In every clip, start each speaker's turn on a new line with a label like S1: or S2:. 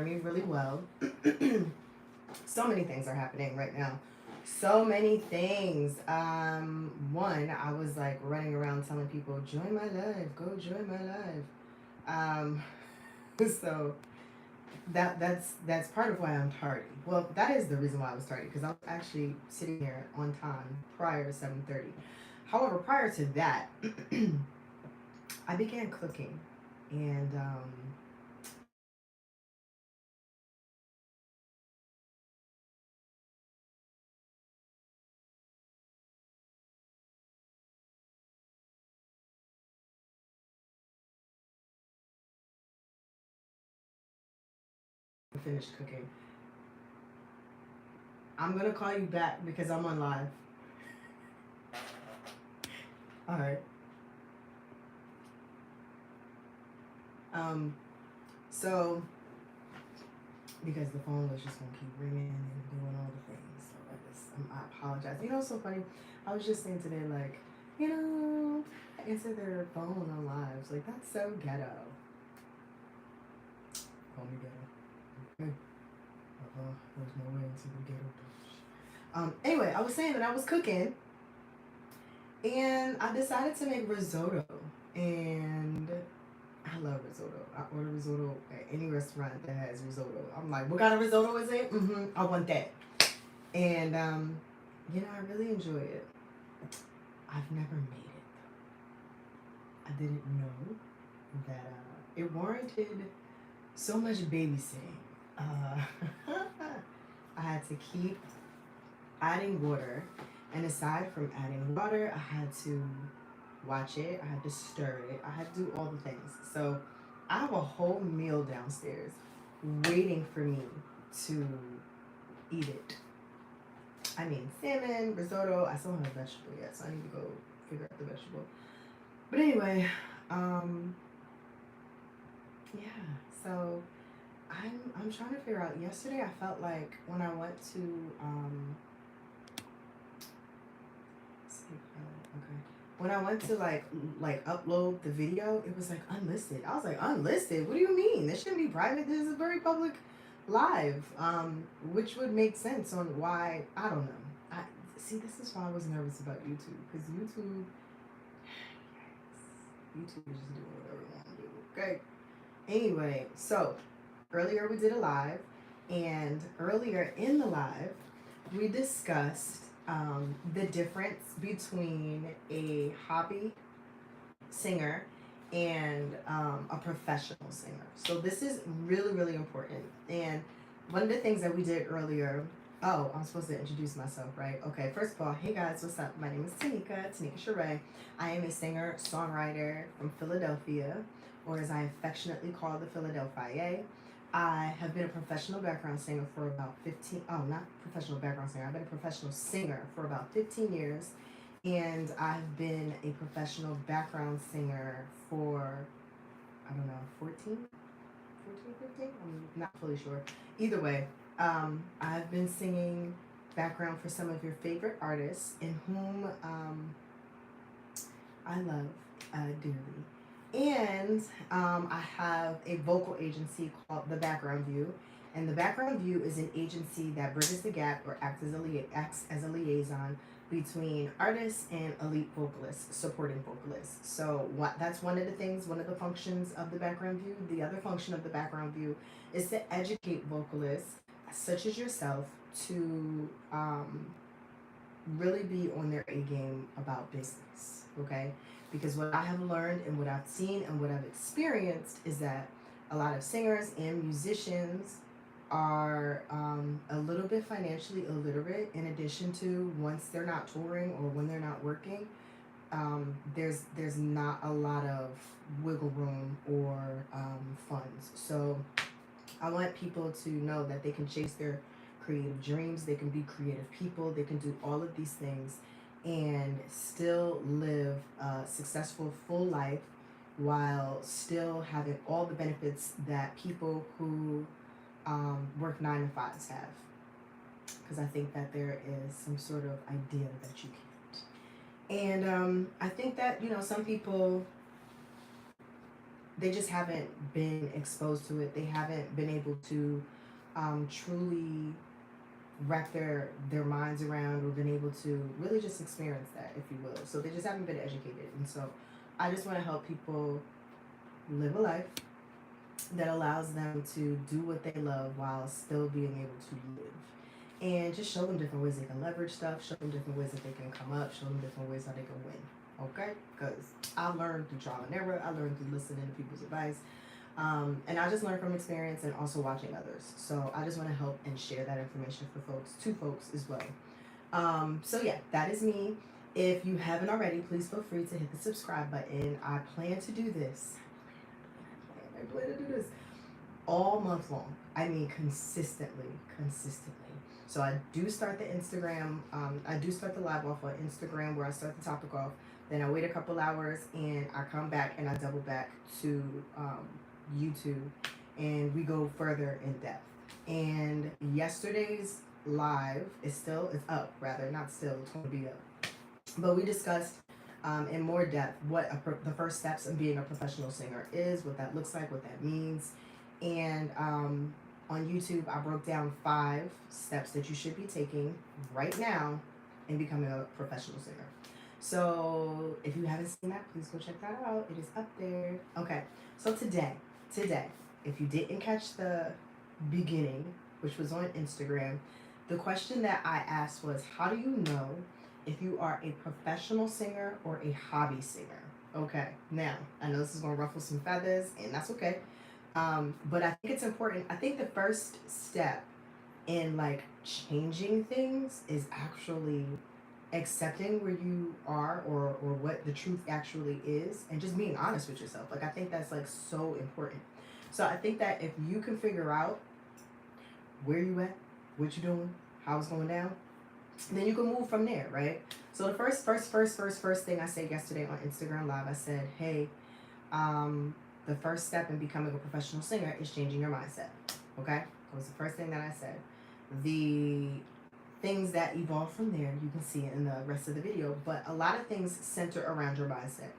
S1: hear me really well. So many things are happening right now. So many things. One, I was like running around telling people, join my live, go join my live. Um, so that's part of why I'm tardy. Well, that is the reason why I was tardy because I was actually sitting here on time prior to 7:30. However, prior to that, I began cooking, and finished cooking. I'm gonna call you back because I'm on live. All right. Um. So because the phone was just gonna keep ringing and doing all the things, so I apologize. You know, it's so funny. I was just saying today, like, answer their phone on lives. Like that's so ghetto. Call me ghetto. Okay. There's no way into the ghetto. Anyway, I was saying that I was cooking and I decided to make risotto. And I love risotto. I order risotto at any restaurant that has risotto. I'm like, what kind of risotto is it? I want that. And I really enjoy it. I've never made it though. I didn't know that it warranted so much babysitting. Uh, I had to keep adding water, and aside from adding water, I had to watch it, I had to stir it, I had to do all the things. So I have a whole meal downstairs waiting for me to eat it. I mean, salmon, risotto. I still don't have a vegetable yet, so I need to go figure out the vegetable. But anyway, um, yeah. So I'm trying to figure out. Yesterday, I felt like when I went to okay. When I went to like upload the video, it was like unlisted. I was like, unlisted? What do you mean? This shouldn't be private. This is a very public live. Which would make sense on why I don't know. I see. This is why I was nervous about YouTube because YouTube is just doing whatever it want to do. Okay. Anyway, so earlier we did a live, and earlier in the live, we discussed the difference between a hobby singer and a professional singer. So this is really, really important. And one of the things that we did earlier, oh, I'm supposed to introduce myself, right? Okay, first of all, hey guys, what's up? My name is Tanikka Charraé. I am a singer, songwriter from Philadelphia, or as I affectionately call the Philadelphia. I have been a professional background singer for about 15, oh, not professional background singer, I've been a professional singer for about 15 years. And I've been a professional background singer for, I don't know, 14, 15? I'm not fully sure. Either way, I've been singing background for some of your favorite artists in whom I love dearly. And I have a vocal agency called The Background View. And The Background View is an agency that bridges the gap or acts as a liaison between artists and elite vocalists, supporting vocalists. So that's one of the things, one of the functions of The Background View. The other function of The Background View is to educate vocalists, such as yourself, to really be on their A game about business, okay? Because what I have learned and what I've seen and what I've experienced is that a lot of singers and musicians are a little bit financially illiterate. In addition to, once they're not touring or when they're not working, there's not a lot of wiggle room or funds. So I want people to know that they can chase their creative dreams, they can be creative people, they can do all of these things and still live a successful full life while still having all the benefits that people who work 9 to 5s have. Because I think that there is some sort of idea that you can't. And I think that, some people they just haven't been exposed to it. They haven't been able to truly wrap their minds around or been able to really just experience that, if you will. So they just haven't been educated. And so I just want to help people live a life that allows them to do what they love while still being able to live. And just show them different ways they can leverage stuff, show them different ways that they can come up, show them different ways how they can win. Okay? Because I learned through trial and error, I learned through listening to people's advice. And I just learned from experience and also watching others. So I just want to help and share that information for folks, to folks as well. So yeah, that is me. If you haven't already, please feel free to hit the subscribe button. I plan to do this. I plan to do this all month long. I mean, consistently. So I do start the Instagram. I do start the live off on Instagram where I start the topic off. Then I wait a couple hours and I come back and I double back to YouTube and we go further in depth. And yesterday's live is up, rather, not still, it's going to be up. But we discussed in more depth what the first steps of being a professional singer is, what that looks like, what that means. And on YouTube, I broke down 5 steps that you should be taking right now in becoming a professional singer. So if you haven't seen that, please go check that out. It is up there. Okay, so today, if you didn't catch the beginning, which was on Instagram, the question that I asked was, how do you know if you are a professional singer or a hobby singer? Okay, now, I know this is going to ruffle some feathers, and that's okay. But I think it's important. I think the first step in like changing things is actually accepting where you are or what the truth actually is and just being honest with yourself. Like I think that's like so important. So I think that if you can figure out where you at, what you doing, how it's going down, then you can move from there, right? So the first thing I said yesterday on Instagram Live, I said, hey, the first step in becoming a professional singer is changing your mindset. Okay? That was the first thing that I said. The things that evolve from there, you can see it in the rest of the video, but a lot of things center around your mindset.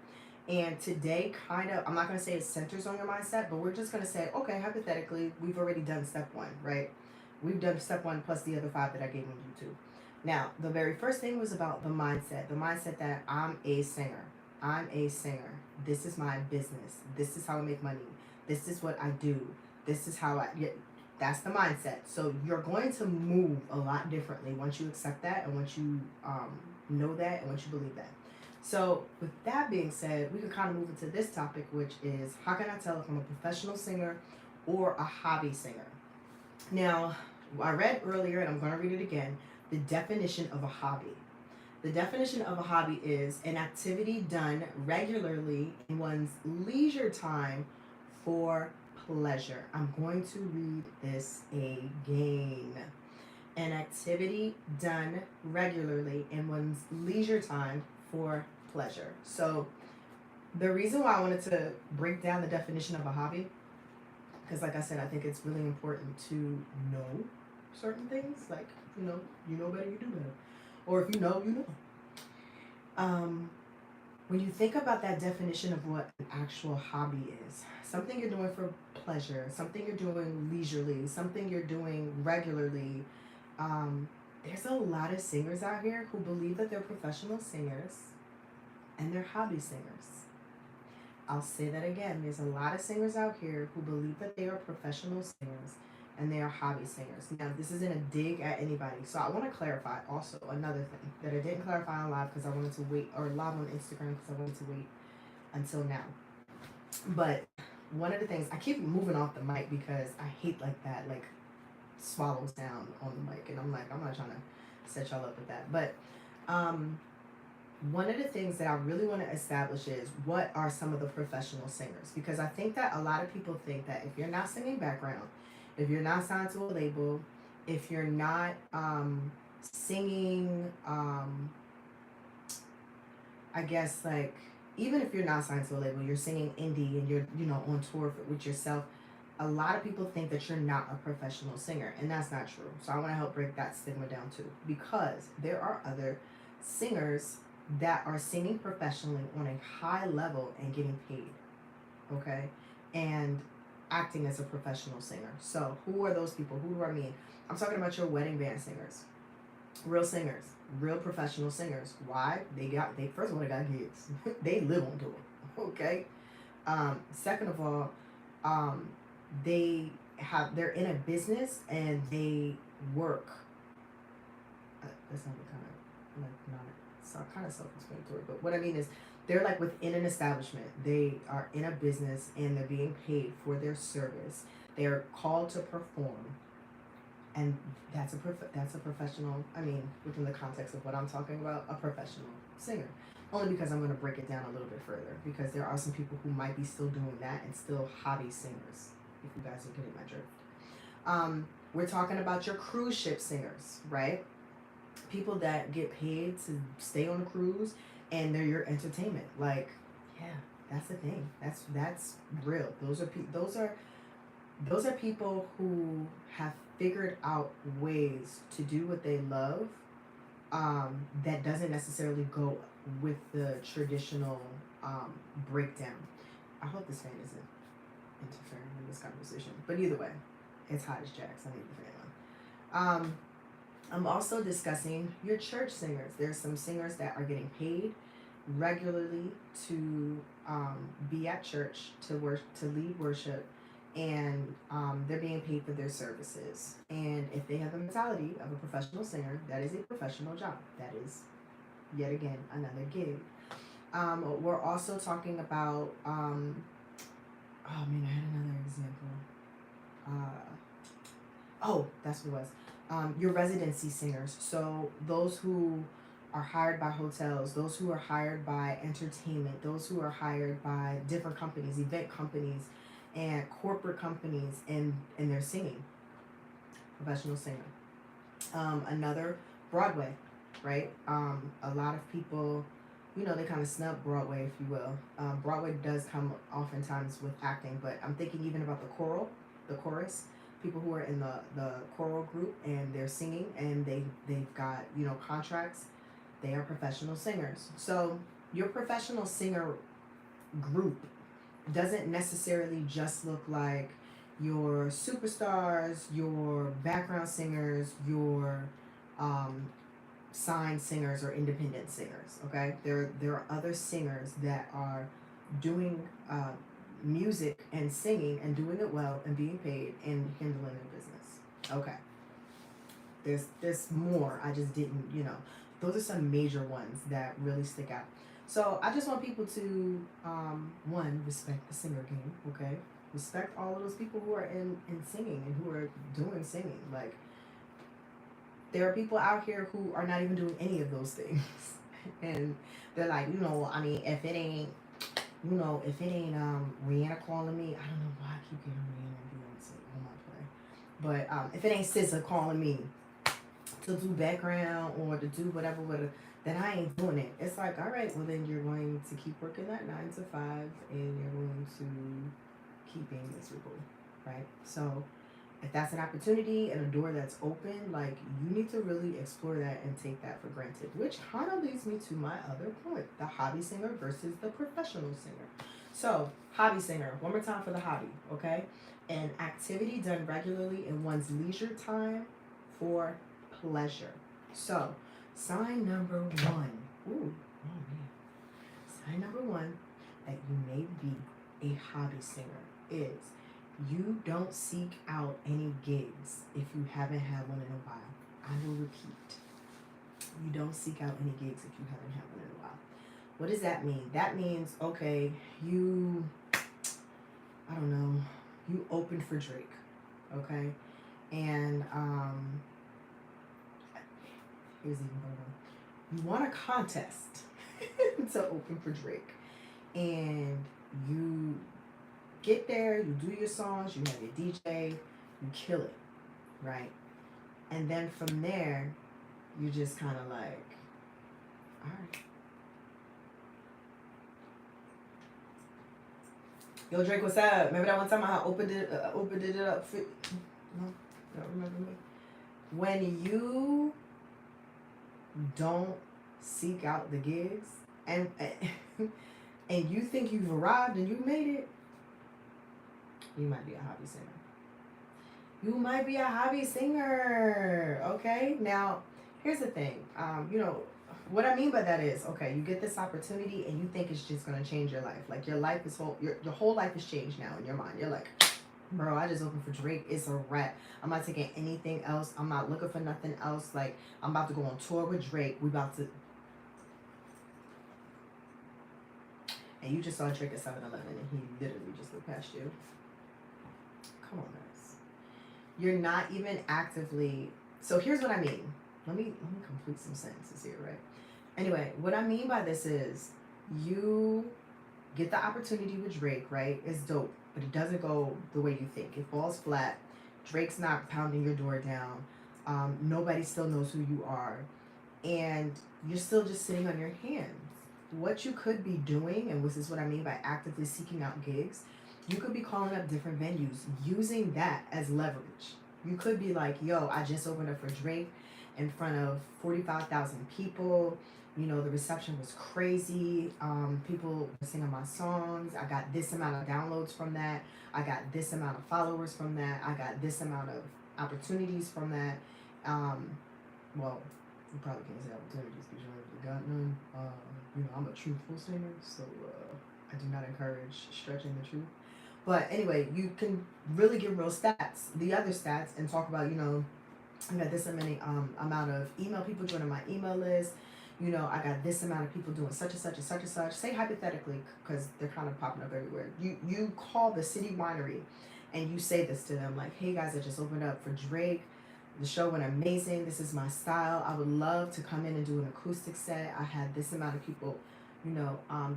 S1: And today, I'm not going to say it centers on your mindset, but we're just going to say, okay, hypothetically, we've already done step 1, right? We've done step 1 plus the other 5 that I gave on YouTube. Now, the very first thing was about the mindset that I'm a singer. This is my business. This is how I make money. This is what I do. This is how that's the mindset. So you're going to move a lot differently once you accept that and once you know that and once you believe that. So with that being said, we can kind of move into this topic, which is how can I tell if I'm a professional singer or a hobby singer? Now, I read earlier, and I'm going to read it again, the definition of a hobby. The definition of a hobby is an activity done regularly in one's leisure time for pleasure. I'm going to read this again. An activity done regularly in one's leisure time for pleasure. So the reason why I wanted to break down the definition of a hobby, because like I said, I think it's really important to know certain things. Like, you know better, you do better. Or if you know, you know. When you think about that definition of what an actual hobby is, something you're doing for pleasure, something you're doing leisurely, something you're doing regularly, there's a lot of singers out here who believe that they're professional singers and they're hobby singers. I'll say that again. There's a lot of singers out here who believe that they are professional singers and they are hobby singers. Now, this isn't a dig at anybody. So I want to clarify also another thing that I didn't clarify on live because I wanted to wait, or live on Instagram because I wanted to wait until now. But one of the things, I keep moving off the mic because I hate like that, like swallows down on the mic. And I'm like, I'm not trying to set y'all up with that. But one of the things that I really want to establish is what are some of the professional singers? Because I think that a lot of people think that if you're not singing background, if you're not signed to a label, if you're not singing, I guess like, even if you're not signed to a label, you're singing indie and you're, on tour with yourself, a lot of people think that you're not a professional singer, and that's not true. So I want to help break that stigma down too, because there are other singers that are singing professionally on a high level and getting paid, okay? and acting as a professional singer. So who are those people? Who do I mean? I'm talking about your wedding band singers, real professional singers. Why? They first of all, they got gigs. They live on tour. Okay. Second of all, um, they're in a business and they work. That's not kind of like not it's not kind of self-explanatory, but what I mean is they're like within an establishment. They are in a business and they're being paid for their service. They are called to perform, and that's a professional. I mean, within the context of what I'm talking about, a professional singer. Only because I'm going to break it down a little bit further, because there are some people who might be still doing that and still hobby singers. If you guys are getting my drift. We're talking about your cruise ship singers, right? People that get paid to stay on a cruise and they're your entertainment. Like, yeah, that's the thing. That's real. Those are people who have figured out ways to do what they love, that doesn't necessarily go with the traditional breakdown. I hope this fan isn't interfering in this conversation. But either way, it's hot as jacks. I need the fan on. I'm also discussing your church singers. There's some singers that are getting paid regularly to be at church, to lead worship, and they're being paid for their services. And if they have the mentality of a professional singer, that is a professional job. That is, yet again, another gig. We're also talking about, oh man, I had another example. That's what it was. Your residency singers. So those who are hired by hotels, those who are hired by entertainment, those who are hired by different companies, event companies, and corporate companies, and they're singing. Professional singer. Another, Broadway, right? A lot of people, they kind of snub Broadway, if you will. Broadway does come oftentimes with acting, but I'm thinking even about the chorus, people who are in the choral group and they're singing and they've got, contracts. They are professional singers. So your professional singer group doesn't necessarily just look like your superstars, your background singers, your signed singers or independent singers. Okay, there are other singers that are doing music and singing and doing it well and being paid and handling their business. Okay, there's more. I just didn't, those are some major ones that really stick out. So I just want people to one, respect the singer game. Okay, respect all of those people who are in singing and who are doing singing. Like, there are people out here who are not even doing any of those things. And they're like, I mean, if it ain't Rihanna calling me, I don't know why I keep getting Rihanna and Beyonce on my play. But if it ain't SZA calling me to do background or to do whatever, then I ain't doing it. It's like, all right, well then you're going to keep working that 9 to 5 and you're going to keep being miserable, right? So if that's an opportunity and a door that's open, like, you need to really explore that and take that for granted. Which kind of leads me to my other point, the hobby singer versus the professional singer. So, hobby singer, one more time for the hobby, okay? An activity done regularly in one's leisure time for pleasure. So, sign number one. Ooh, oh man. Sign number one that you may be a hobby singer is you don't seek out any gigs if you haven't had one in a while. I will repeat. You don't seek out any gigs if you haven't had one in a while. What does that mean? That means, okay, you opened for Drake, okay? And here's even better. You won a contest to open for Drake. And you get there, you do your songs, you have your DJ, you kill it, right? And then from there, you just kind of like, all right. Yo, Drake, what's up? Remember that one time I opened it up for, no, don't remember me? When you don't seek out the gigs and you think you've arrived and you made it, You might be a hobby singer. You might be a hobby singer. Okay. Now, here's the thing. What I mean by that is, okay, you get this opportunity and you think it's just gonna change your life. Like your whole life is changed now in your mind. You're like, bro, I just opened for Drake. It's a wrap. I'm not taking anything else. I'm not looking for nothing else. Like, I'm about to go on tour with Drake. We about to. And you just saw Drake at 7-Eleven and he literally just looked past you. Come on, guys. You're not even actively. So here's what I mean. Let me complete some sentences here, right? Anyway, what I mean by this is you get the opportunity with Drake, right? It's dope, but it doesn't go the way you think. It falls flat. Drake's not pounding your door down. Nobody still knows who you are. And you're still just sitting on your hands. What you could be doing, and this is what I mean by actively seeking out gigs, you could be calling up different venues, using that as leverage. You could be like, yo, I just opened up for Drake in front of 45,000 people. You know, the reception was crazy. People were singing my songs. I got this amount of downloads from that. I got this amount of followers from that. I got this amount of opportunities from that. Well, you probably can't say opportunities because you haven't got none. I'm a truthful singer, so I do not encourage stretching the truth. But anyway, you can really give real stats, the other stats, and talk about, I got this many amount of email people joining my email list. I got this amount of people doing such and such and such and such. Say hypothetically, because they're kind of popping up everywhere. You call the city winery and you say this to them, like, hey guys, I just opened up for Drake. The show went amazing. This is my style. I would love to come in and do an acoustic set. I had this amount of people,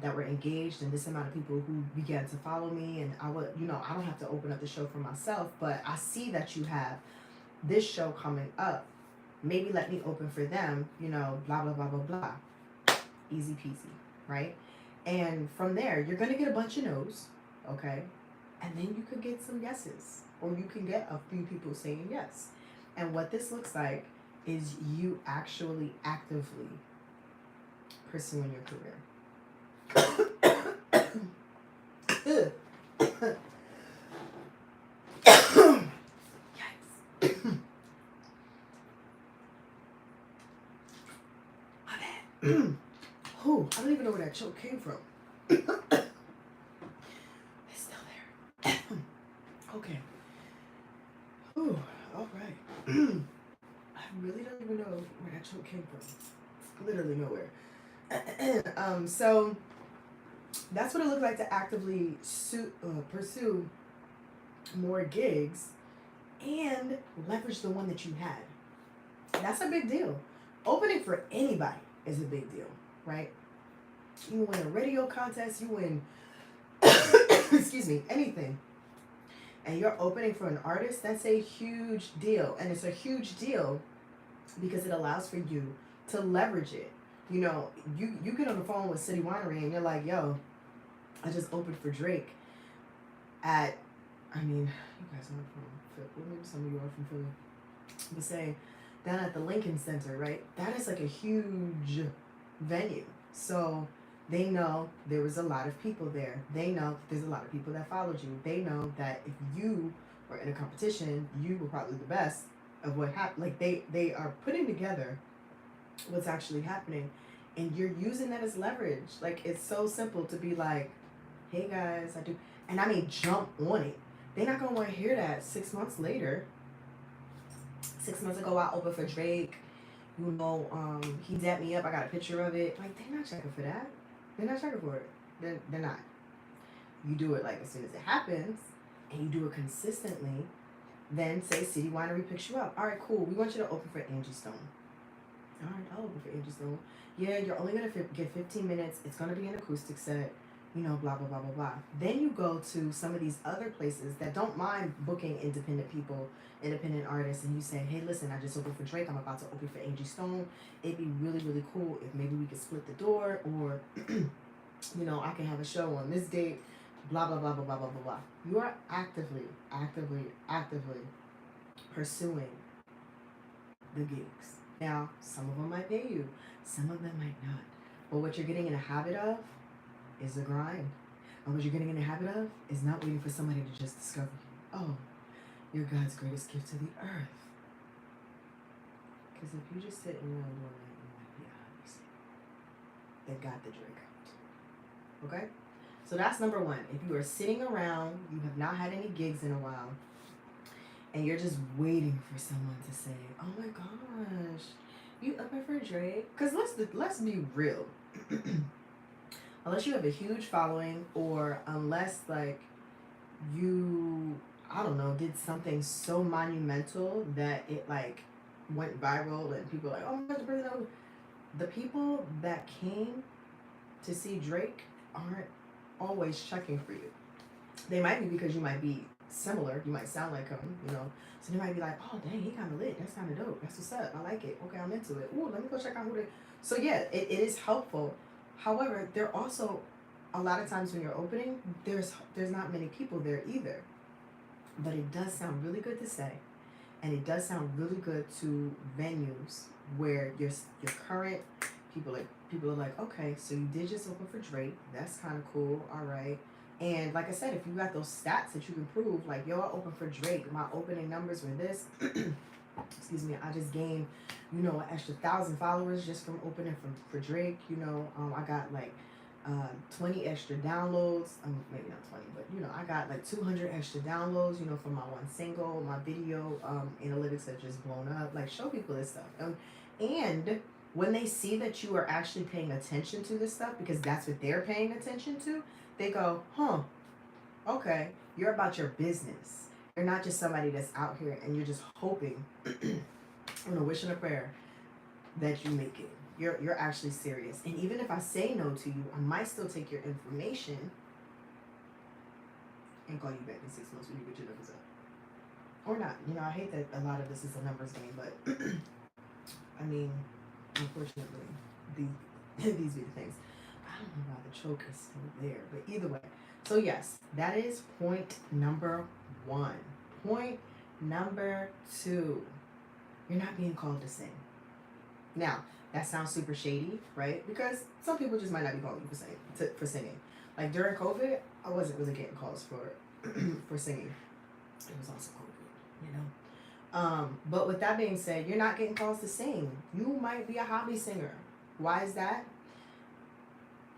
S1: that were engaged, and this amount of people who began to follow me. And I would, I don't have to open up the show for myself, but I see that you have this show coming up. Maybe let me open for them, blah, blah, blah, blah, blah. Easy peasy, right? And from there, you're going to get a bunch of no's, okay? And then you could get some yeses, or you can get a few people saying yes. And what this looks like is you actually actively pursuing your career. Yikes. My bad. Oh, I don't even know where that choke came from. It's still there. Okay. Ooh, all right. I really don't even know where that choke came from. Literally nowhere. So that's what it looked like to actively pursue more gigs and leverage the one that you had. That's a big deal. Opening for anybody is a big deal, right? You win a radio contest, you win, excuse me, anything. And you're opening for an artist, that's a huge deal. And it's a huge deal because it allows for you to leverage it. You get on the phone with City Winery and you're like, yo, I just opened for Drake at, you guys aren't from Philly, well, maybe some of you are from Philly, but say, down at the Lincoln Center, right? That is like a huge venue. So they know there was a lot of people there. They know there's a lot of people that followed you. They know that if you were in a competition, you were probably the best of what happened. Like they are putting together what's actually happening, and you're using that as leverage. Like, it's so simple to be like, hey guys, I do, and jump on it. They're not gonna want to hear that 6 months later. 6 months ago, I opened for Drake. He dapped me up. I got a picture of it. Like, they're not checking for that. They're not checking for it. They're not. You do it like as soon as it happens, and you do it consistently. Then say City Winery picks you up. All right, cool. We want you to open for Angie Stone. All right, I'll open for Angie Stone. Yeah, you're only gonna get 15 minutes. It's gonna be an acoustic set. Blah, blah, blah, blah, blah. Then you go to some of these other places that don't mind booking independent people, independent artists, and you say, hey, listen, I just opened for Drake. I'm about to open for Angie Stone. It'd be really, really cool if maybe we could split the door, or, I can have a show on this date, blah, blah, blah, blah, blah, blah, blah, blah. You are actively pursuing the gigs. Now, some of them might pay you. Some of them might not. But what you're getting in a habit of is the grind. And what you're getting in the habit of is not waiting for somebody to just discover you. Oh, you're God's greatest gift to the earth. Because if you just sit around doing that, you might be a hobby singer. They got the drink out. Okay? So that's number one. If you are sitting around, you have not had any gigs in a while, and you're just waiting for someone to say, "Oh my gosh, you up for Drake?" Because let's be real. Unless you have a huge following, or unless like you, I don't know, did something so monumental that it like went viral and people are like, "Oh my God, the people that came to see Drake aren't always checking for you. They might be because you might be similar. You might sound like him, you know. So they might be like, "Oh, dang, he kind of lit. That's kind of dope. That's what's up. I like it. Okay, I'm into it. Ooh, let me go check out who they." So yeah, it is helpful. However, there also a lot of times when you're opening, there's not many people there either. But it does sound really good to say, and it does sound really good to venues where your current people are like, okay, so you did just open for Drake. That's kind of cool. All right. And like I said, if you got those stats that you can prove, like, yo, I opened for Drake. My opening numbers were this. Excuse me. I just gained, you know, an extra 1,000 followers just from opening for Drake. You know, I got like 20 extra downloads. Maybe not 20, but you know, I got like 200 extra downloads, you know, from my one single. My video analytics have just blown up. Like, show people this stuff. And when they see that you are actually paying attention to this stuff, because that's what they're paying attention to, they go, huh, okay, you're about your business. You're not just somebody that's out here and you're just hoping, on a wish and a prayer, that you make it. You're actually serious. And even if I say no to you, I might still take your information and call you back in 6 months when you get your numbers up. Or not. You know, I hate that a lot of this is a numbers game, but I mean, unfortunately, these be the things. I don't know why the choke is still there, but either way. So yes, that is point number one. Point number two, you're not being called to sing. Now, that sounds super shady, right? Because some people just might not be calling you for singing. Like during COVID, I wasn't really getting calls for for singing. It was also COVID, you know. But with that being said, you're not getting calls to sing. You might be a hobby singer. Why is that?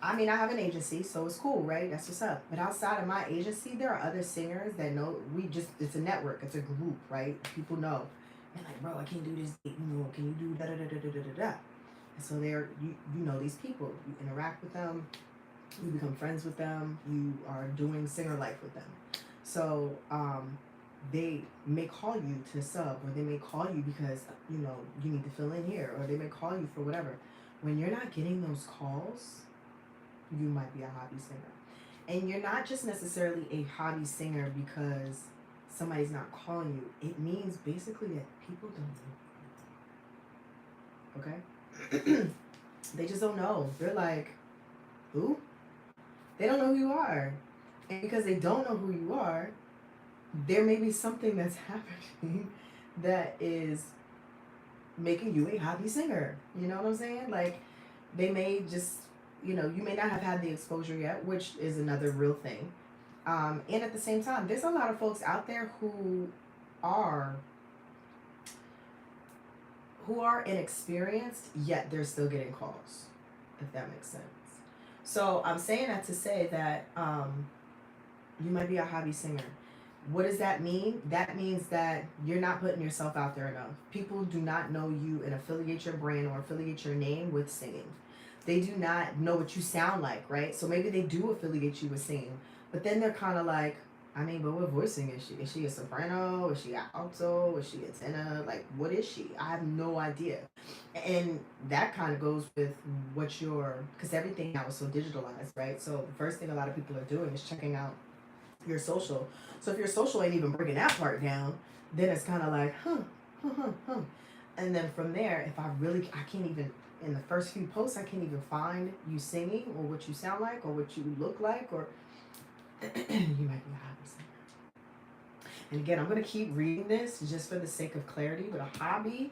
S1: I mean, I have an agency, so it's cool, right? That's what's up. But outside of my agency, there are other singers that know, it's a network, it's a group, right? People know. They're like, bro, I can't do this, you know, can you do da da da da da da da da? And so you know these people, you interact with them, you become friends with them, you are doing singer life with them. So they may call you to sub, or they may call you because, you know, you need to fill in here, or they may call you for whatever. When you're not getting those calls, you might be a hobby singer. And you're not just necessarily a hobby singer because somebody's not calling you. It means basically that people don't know. Okay? They just don't know. They're like, who? They don't know who you are. And because they don't know who you are, there may be something that's happening that is making you a hobby singer. You know what I'm saying? Like, they may just, you know, you may not have had the exposure yet, which is another real thing. And at the same time, there's a lot of folks out there who are inexperienced, yet they're still getting calls, if that makes sense. So I'm saying that to say that you might be a hobby singer. What does that mean? That means that you're not putting yourself out there enough. People do not know you and affiliate your brand or affiliate your name with singing. They do not know what you sound like, right? So maybe they do affiliate you with singing, but then they're kind of like, I mean, but what voicing is she? Is she a soprano? Is she an alto? Is she a tenor? Like, what is she? I have no idea. And that kind of goes with what because everything now is so digitalized, right? So the first thing a lot of people are doing is checking out your social. So if your social ain't even breaking that part down, then it's kind of like, and then from there, if I can't even, in the first few posts, I can't even find you singing or what you sound like or what you look like, or you might be a hobby singer. And again, I'm going to keep reading this just for the sake of clarity, but a hobby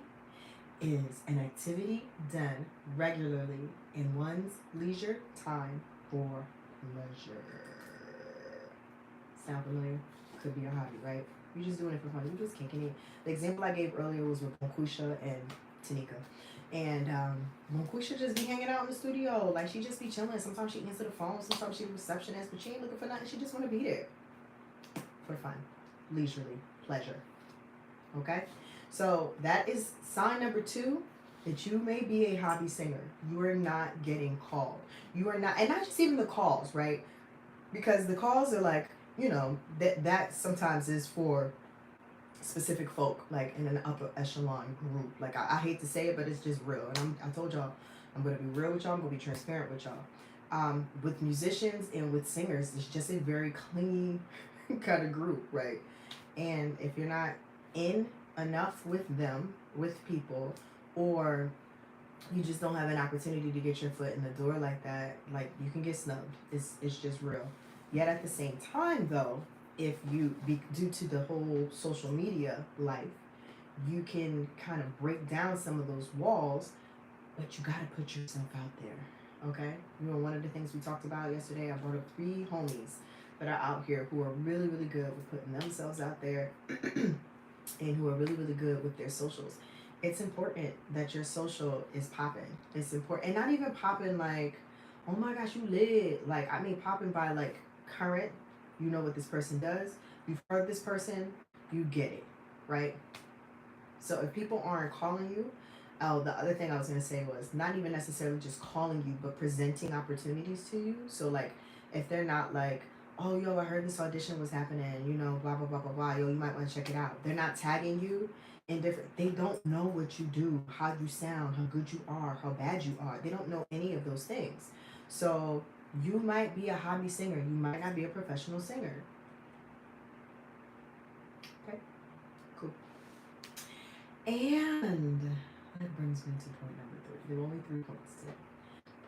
S1: is an activity done regularly in one's leisure time for pleasure. Sound familiar? Could be a hobby, right? You're just doing it for fun. You're just kicking it. The example I gave earlier was with Bonquisha and Tanikka. And Bonquisha just be hanging out in the studio. Like, she just be chilling. Sometimes she answer the phone. Sometimes she a receptionist. But she ain't looking for nothing. She just want to be there. For fun. Leisurely. Pleasure. Okay? So that is sign number 2, that you may be a hobby singer. You are not getting called. You are not, and not just even the calls, right? Because the calls are like, that sometimes is for specific folk, like in an upper echelon group. Like, I hate to say it, but it's just real. And I told y'all, I'm gonna be real with y'all. I'm gonna be transparent with y'all. With musicians and with singers, it's just a very clean kind of group, right? And if you're not in enough with them, with people, or you just don't have an opportunity to get your foot in the door like that, like, you can get snubbed. It's just real. Yet at the same time, though, if you due to the whole social media life, you can kind of break down some of those walls, but you got to put yourself out there. Okay? One of the things we talked about yesterday, I brought up 3 homies that are out here who are really, really good with putting themselves out there and who are really, really good with their socials. It's important that your social is popping. It's important. And not even popping like, oh my gosh, you lit. Like, I mean, popping by like current, you know what this person does. You've heard this person, you get it, right? So if people aren't calling you, the other thing I was going to say was not even necessarily just calling you, but presenting opportunities to you. So, like, if they're not like, oh, yo, I heard this audition was happening, blah, blah, blah, blah, blah, yo, you might want to check it out. They're not tagging you in different, they don't know what you do, how you sound, how good you are, how bad you are. They don't know any of those things. So you might be a hobby singer. You might not be a professional singer. Okay, cool. And that brings me to point number 3. There were only 3 points today.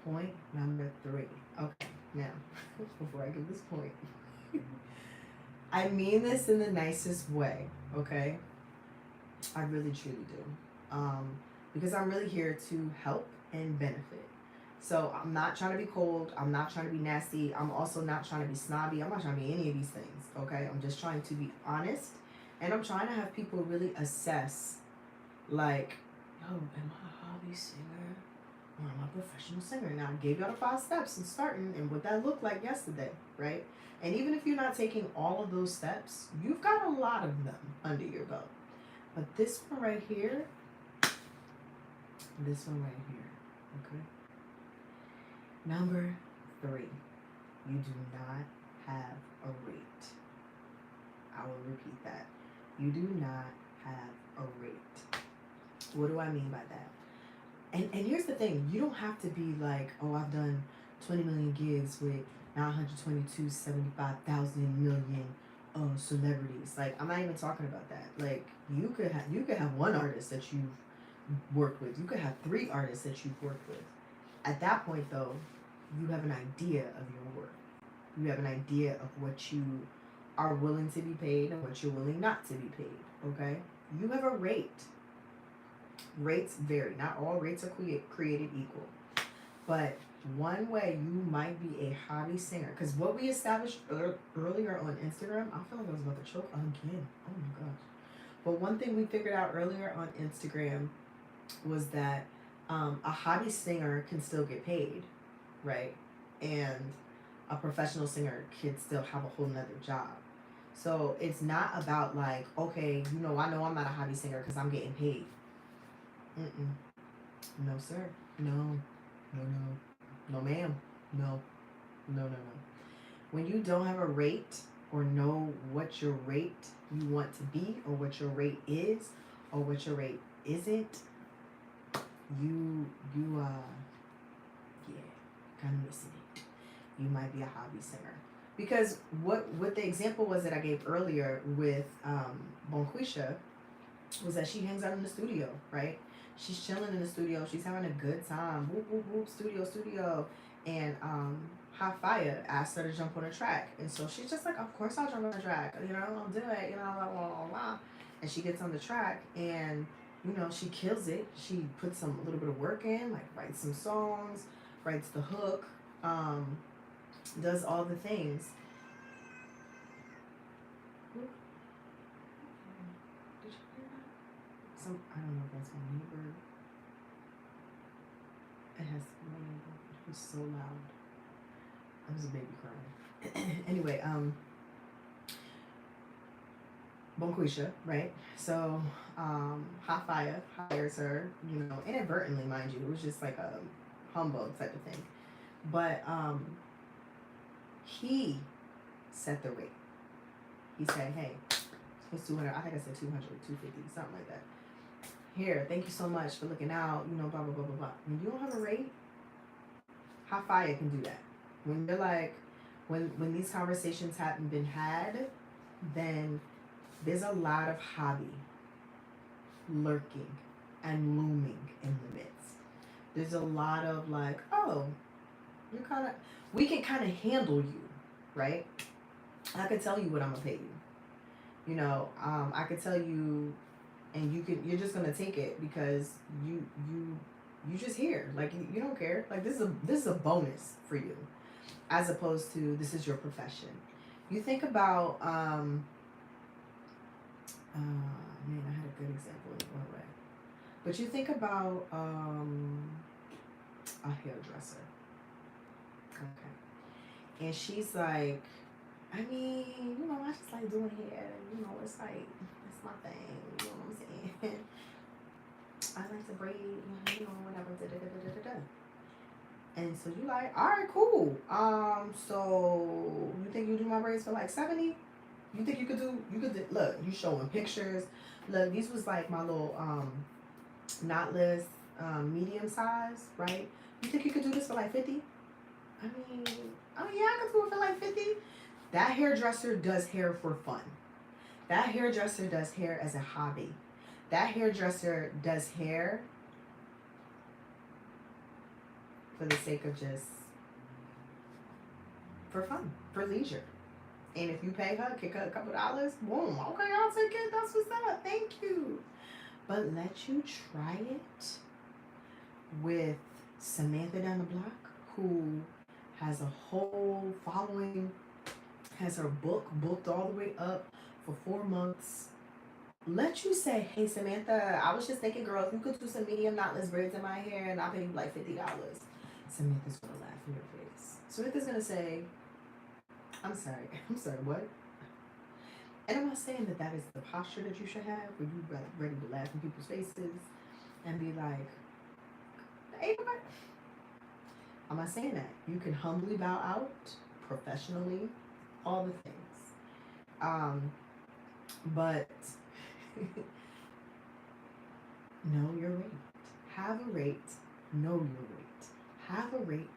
S1: Point number 3. Okay, now, before I give this point, I mean this in the nicest way, okay? I really, truly do. Because I'm really here to help and benefit. So I'm not trying to be cold. I'm not trying to be nasty. I'm also not trying to be snobby. I'm not trying to be any of these things, okay? I'm just trying to be honest. And I'm trying to have people really assess, like, yo, am I a hobby singer or am I a professional singer? Now, I gave y'all the 5 steps in starting and what that looked like yesterday, right? And even if you're not taking all of those steps, you've got a lot of them under your belt. But this one right here, okay? Number 3, you do not have a rate. I will repeat that. You do not have a rate. What do I mean by that? And here's the thing. You don't have to be like, oh, I've done 20 million gigs with 922, 75,000 million celebrities. Like, I'm not even talking about that. Like, you could have 1 artist that you've worked with. You could have 3 artists that you've worked with. At that point, though, you have an idea of your work. You have an idea of what you are willing to be paid and what you're willing not to be paid, okay? You have a rate. Rates vary. Not all rates are created equal. But one way you might be a hobby singer, because what we established earlier on Instagram, I feel like I was about to choke again. Oh my gosh. But one thing we figured out earlier on Instagram was that a hobby singer can still get paid, right? And a professional singer can still have a whole nother job. So it's not about like, okay, I know I'm not a hobby singer because I'm getting paid. No, sir. No, ma'am. No. When you don't have a rate or know what your rate you want to be or what your rate is or what your rate isn't, you kind of missing it. You might be a hobby singer. Because what the example was that I gave earlier with Bonquisha was that she hangs out in the studio, right? She's chilling in the studio. She's having a good time. Whoop, whoop, whoop, studio. And Hot Fire asked her to jump on a track. And so she's just like, of course I'll jump on the track. I'll do it. Blah, blah, blah. And she gets on the track and, she kills it. She puts a little bit of work in, like writes some songs, writes the hook, does all the things. I don't know if that's my neighbor. It has to be my neighbor. It was so loud. It was a baby crying. Anyway, Bonquisha, right? So, Hot Fire hires her, you know, inadvertently, mind you. It was just like a humbug type of thing. But he set the rate. He said, hey, it's 200. I think I said 200, 250, something like that. Here, thank you so much for looking out, you know, blah, blah, blah, blah, blah. When you don't have a rate, Hot Fire can do that. When you're like, when these conversations haven't been had, then there's a lot of hobby lurking and looming in the midst. There's a lot of like, oh, we can kind of handle you, right? I could tell you what I'm gonna pay you. You know, I could tell you, and you're just gonna take it because you just here, like you don't care. Like this is a bonus for you, as opposed to this is your profession. You think about, man, I had a good example in one way, but you think about a hairdresser, okay, and she's like, I mean, you know, I just like doing hair. You know, it's like, it's my thing. You know what I'm saying? I like to braid, you know, whatever. Da, da, da, da, da, da. And so you like, all right, cool. So you think you do my braids for like 70? You think you could do, look, you showing pictures. Look, these was like my little knotless medium size, right? You think you could do this for like 50? I mean, yeah, I could do it for like 50. That hairdresser does hair for fun. That hairdresser does hair as a hobby. That hairdresser does hair for the sake of just, for fun, for leisure. And if you pay her, kick her a couple dollars, boom, okay, I'll take it, that's what's up, thank you. But let you try it with Samantha down the block, who has a whole following, has her booked all the way up for 4 months. Let you say, hey Samantha, I was just thinking, girl, if you could do some medium knotless braids in my hair and I'll pay you like $50. Samantha's gonna laugh in your face. Samantha's gonna say, I'm sorry, what? And I'm not saying that is the posture that you should have, where you ready to laugh in people's faces and be like, hey, I'm not saying that. You can humbly bow out, professionally, all the things. But know your rate. Have a rate, know your rate. Have a rate,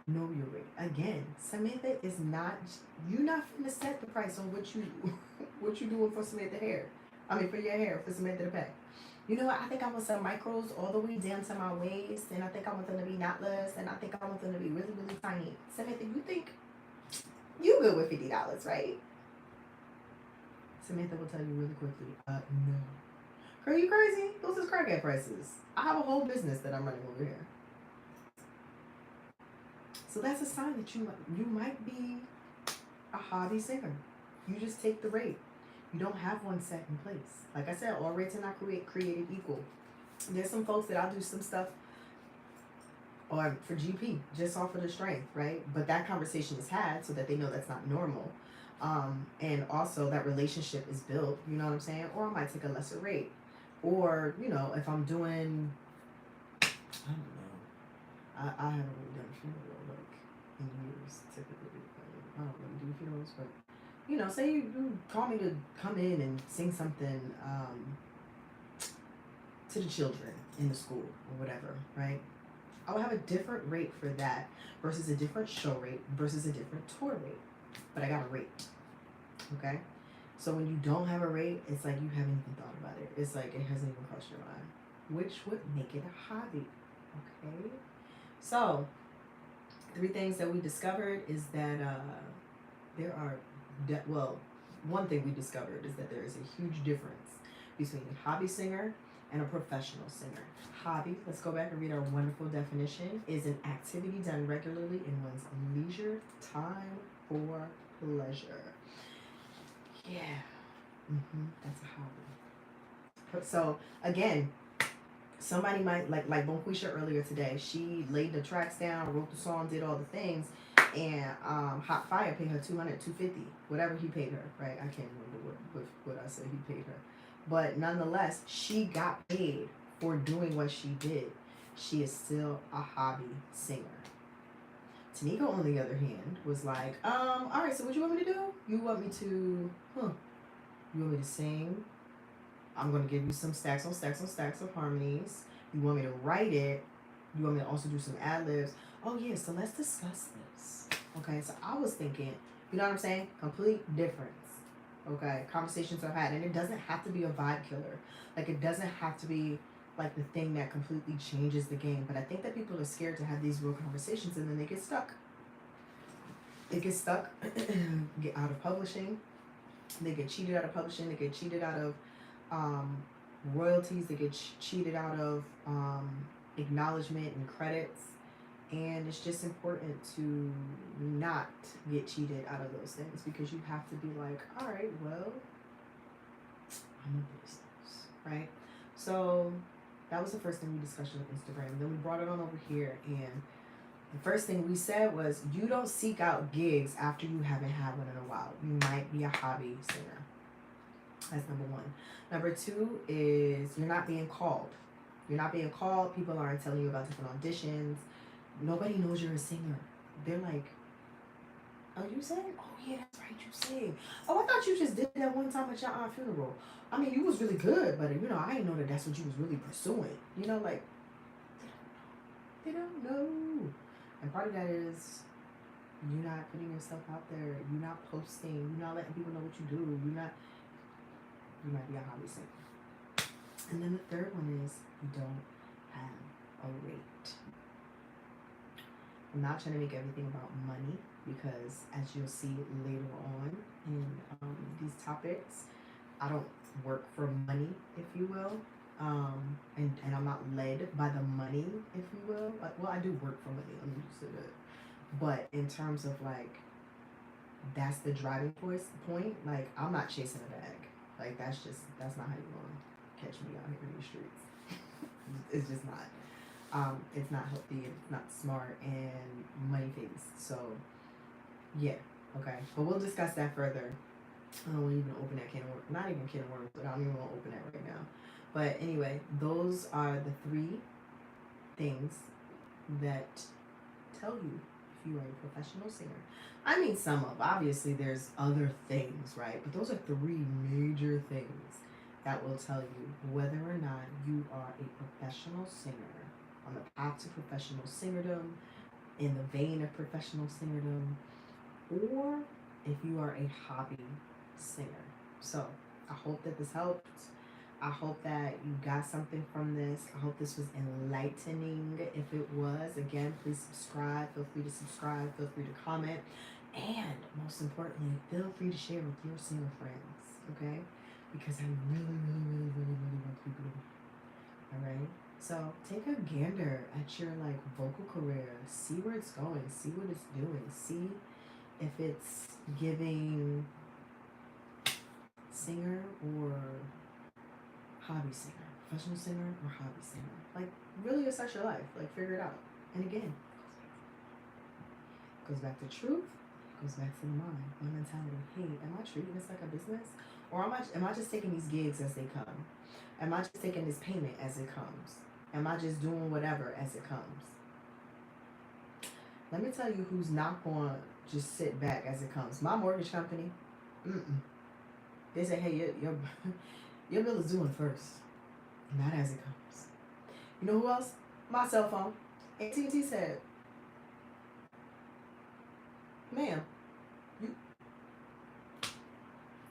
S1: know your rate. Again, Samantha is not, you're not finna set the price on what you doing for Samantha hair. I mean, for your hair, for Samantha to pay. You know what? I think I want some micros all the way down to my waist, and I think I want them to be knotless, and I think I want them to be really, really tiny. Samantha, you think you good with $50, right? Samantha will tell you really quickly, no. Girl, you crazy? Those is crackhead prices. I have a whole business that I'm running over here. So that's a sign that you might be a hobby singer. You just take the rate. You don't have one set in place. Like I said, all rates are not created equal. There's some folks that I'll do some stuff or for GP, just off of the strength, right? But that conversation is had so that they know that's not normal. And also that relationship is built, you know what I'm saying? Or I might take a lesser rate. Or, you know, if I'm doing, I don't know. I haven't really done a funeral like in years typically. I don't really do funerals, but you know, say you call me to come in and sing something to the children in the school or whatever, right? I will have a different rate for that versus a different show rate versus a different tour rate. But I got a rate, okay? So when you don't have a rate, it's like you haven't even thought about it. It's like it hasn't even crossed your mind, which would make it a hobby, okay? So 3 things that we discovered is that there are, one thing we discovered is that there is a huge difference between a hobby singer and a professional singer. Hobby, let's go back and read our wonderful definition, is an activity done regularly in one's leisure time for pleasure. Yeah, that's a hobby. So again, somebody might like Bonquisha earlier today. She laid the tracks down, wrote the song, did all the things, and Hot Fire paid her 200, 250, whatever he paid her. Right? I can't remember what I said he paid her, but nonetheless, she got paid for doing what she did. She is still a hobby singer. Tanikka, on the other hand, was like, all right, so what you want me to do? You want me to, you want me to sing? I'm going to give you some stacks on stacks on stacks of harmonies. You want me to write it? You want me to also do some ad-libs? Oh, yeah, so let's discuss this. Okay, so I was thinking, you know what I'm saying? Complete difference. Okay, conversations I've had. And it doesn't have to be a vibe killer. Like, it doesn't have to be like the thing that completely changes the game. But I think that people are scared to have these real conversations and then they get stuck. They get stuck, get out of publishing. They get cheated out of publishing. They get cheated out of royalties. They get cheated out of acknowledgement and credits. And it's just important to not get cheated out of those things, because you have to be like, all right, well, I'm a business, right? So that was the first thing we discussed on Instagram. Then we brought it on over here, and the first thing we said was, you don't seek out gigs after you haven't had one in a while. You might be a hobby singer. That's number one. Number two is, you're not being called. You're not being called. People aren't telling you about different auditions. Nobody knows you're a singer. They're like, oh, you sing? Oh, yeah, that's right, you sing. Oh, I thought you just did that one time at your aunt's funeral. I mean, you was really good, but, you know, I didn't know that that's what you was really pursuing. You know, like, they don't know. And part of that is, you're not putting yourself out there. You're not posting. You're not letting people know what you do. You might be a hobby singer. And then the third one is, you don't have a rate. I'm not trying to make everything about money, because as you'll see later on in these topics, I don't work for money, if you will. And I'm not led by the money, if you will. Like, well, I do work for money, let me just say that. But in terms of like, that's the driving point. Like, I'm not chasing a bag. Like, that's not how you're gonna catch me out here in the streets. It's just not. It's not healthy, it's not smart, and money phased. So, yeah, okay. But we'll discuss that further. I don't want to even open that can of worms. Not even can of worms, but I don't even want to open that right now. But anyway, those are the three things that tell you if you are a professional singer. I mean, obviously there's other things, right? But those are three major things that will tell you whether or not you are a professional singer, on the path to professional singerdom, in the vein of professional singerdom, or if you are a hobby singer. So I hope that this helped. I hope that you got something from this. I hope this was enlightening. If it was, again, please subscribe. Feel free to subscribe. Feel free to comment. And most importantly, feel free to share with your singer friends, okay? Because I really, really, really, really, really want people to. All right? So take a gander at your like vocal career. See where it's going. See what it's doing. See if it's giving singer or hobby singer, professional singer or hobby singer. Like, really assess your life. Like, figure it out. And again, goes back to truth. Goes back to the mind, my mentality. Hey, am I treating this like a business, or am I just taking these gigs as they come? Am I just taking this payment as it comes? Am I just doing whatever as it comes? Let me tell you who's not going to just sit back as it comes. My mortgage company, they say, hey, your bill is due first, not as it comes. You know who else? My cell phone. AT&T said, ma'am,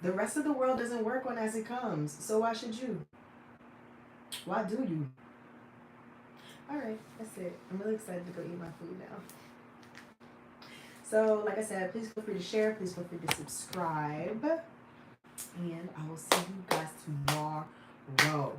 S1: the rest of the world doesn't work on as it comes, so why should you? Why do you? All right, that's it. I'm really excited to go eat my food now. So, like I said, please feel free to share. Please feel free to subscribe. And I will see you guys tomorrow.